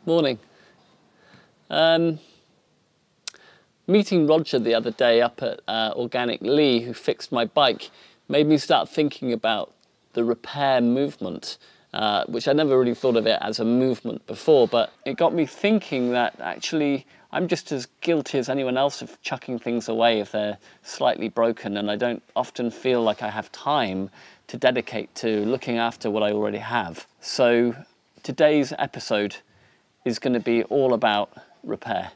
Morning. Meeting Roger the other day up at Organic Lee, who fixed my bike, made me start thinking about the repair movement, which I never really thought of it as a movement before, but it got me thinking that actually I'm just as guilty as anyone else of chucking things away if they're slightly broken, and I don't often feel like I have time to dedicate to looking after what I already have. So today's episode is going to be all about repair.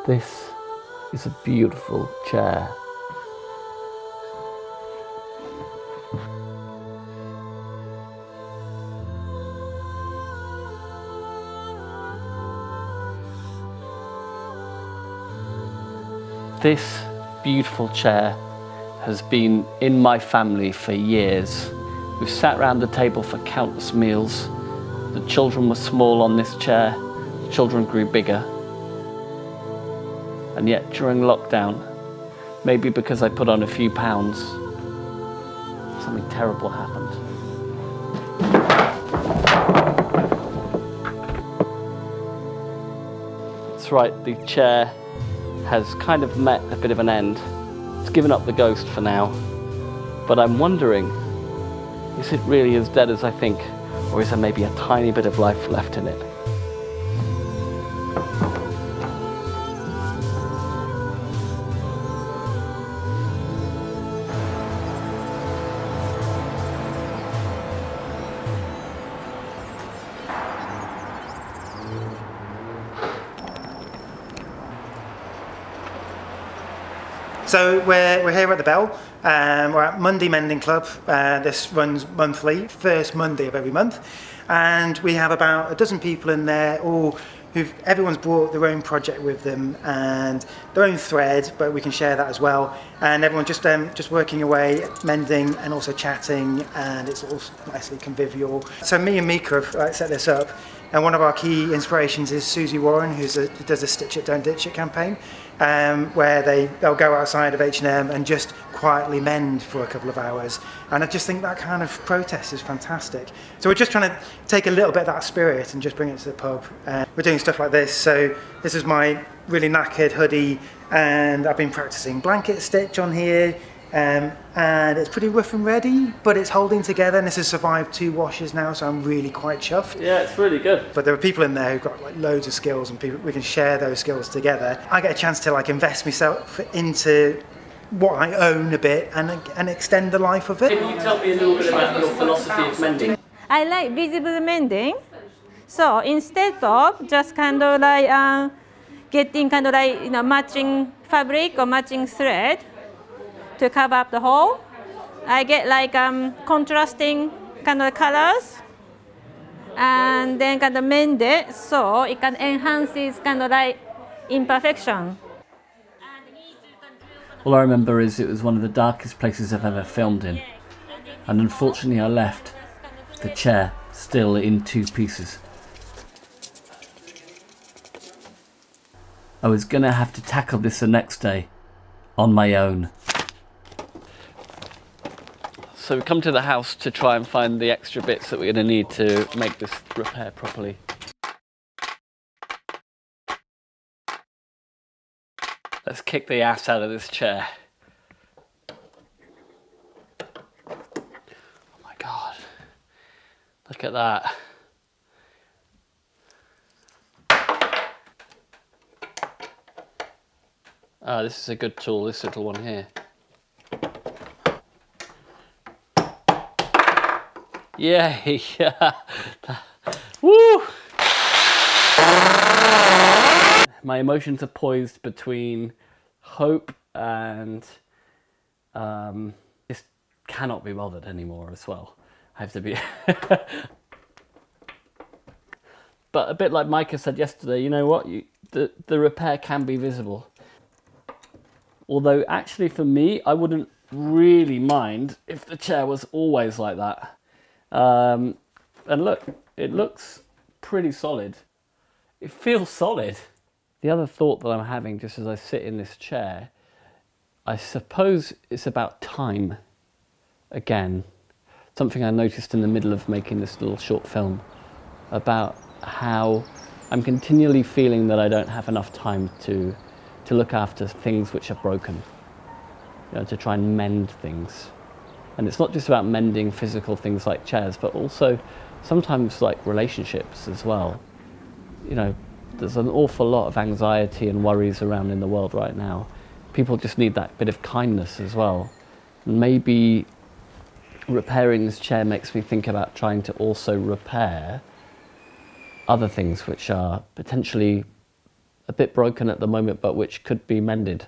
This is a beautiful chair. This beautiful chair has been in my family for years. We've sat around the table for countless meals. The children were small on this chair. The children grew bigger. And yet during lockdown, maybe because I put on a few pounds, something terrible happened. That's right, the chair has kind of met a bit of an end. It's given up the ghost for now, but I'm wondering, is it really as dead as I think, or is there maybe a tiny bit of life left in it? So we're here at the Bell. We're at Monday Mending Club. This runs monthly, first Monday of every month, and we have about a dozen people in there, everyone's brought their own project with them and their own thread, but we can share that as well. And everyone just working away, mending and also chatting, and it's all nicely convivial. So me and Mika have set this up, and one of our key inspirations is Susie Warren, who does a Stitch It, Don't Ditch It campaign, where they'll go outside of H&M and just quietly mend for a couple of hours. And I just think that kind of protest is fantastic. So we're just trying to take a little bit of that spirit and just bring it to the pub. We're doing stuff like this. So this is my really knackered hoodie, and I've been practicing blanket stitch on here. And it's pretty rough and ready, but it's holding together, and this has survived 2 washes now, so I'm really quite chuffed. Yeah, it's really good. But there are people in there who've got like loads of skills, and we can share those skills together. I get a chance to like invest myself into what I own a bit and extend the life of it. Can you tell me a little bit about your philosophy of mending? I like visible mending. So instead of just kind of like getting kind of like matching fabric or matching thread to cover up the hole, I get like contrasting kind of colors, and then kind of mend it so it can enhance its kind of like imperfection. All I remember is it was one of the darkest places I've ever filmed in, and unfortunately I left the chair still in 2 pieces. I was gonna have to tackle this the next day on my own. So we come to the house to try and find the extra bits that we're going to need to make this repair properly. Let's kick the ass out of this chair. Oh my God, look at that. Ah, this is a good tool, this little one here. Yay, yeah. Woo! My emotions are poised between hope and just cannot be bothered anymore as well. I have to be... But a bit like Micah said yesterday, you know what? The repair can be visible. Although actually for me, I wouldn't really mind if the chair was always like that. And look, it looks pretty solid. It feels solid. The other thought that I'm having just as I sit in this chair, I suppose it's about time. Again, something I noticed in the middle of making this little short film about how I'm continually feeling that I don't have enough time to look after things which are broken, you know, to try and mend things. And it's not just about mending physical things like chairs, but also sometimes like relationships as well. You know, there's an awful lot of anxiety and worries around in the world right now. People just need that bit of kindness as well. Maybe repairing this chair makes me think about trying to also repair other things which are potentially a bit broken at the moment, but which could be mended.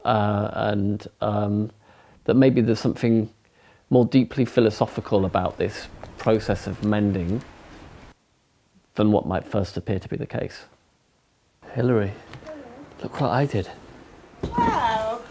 And that maybe there's something more deeply philosophical about this process of mending than what might first appear to be the case. Hilary, look what I did. Wow.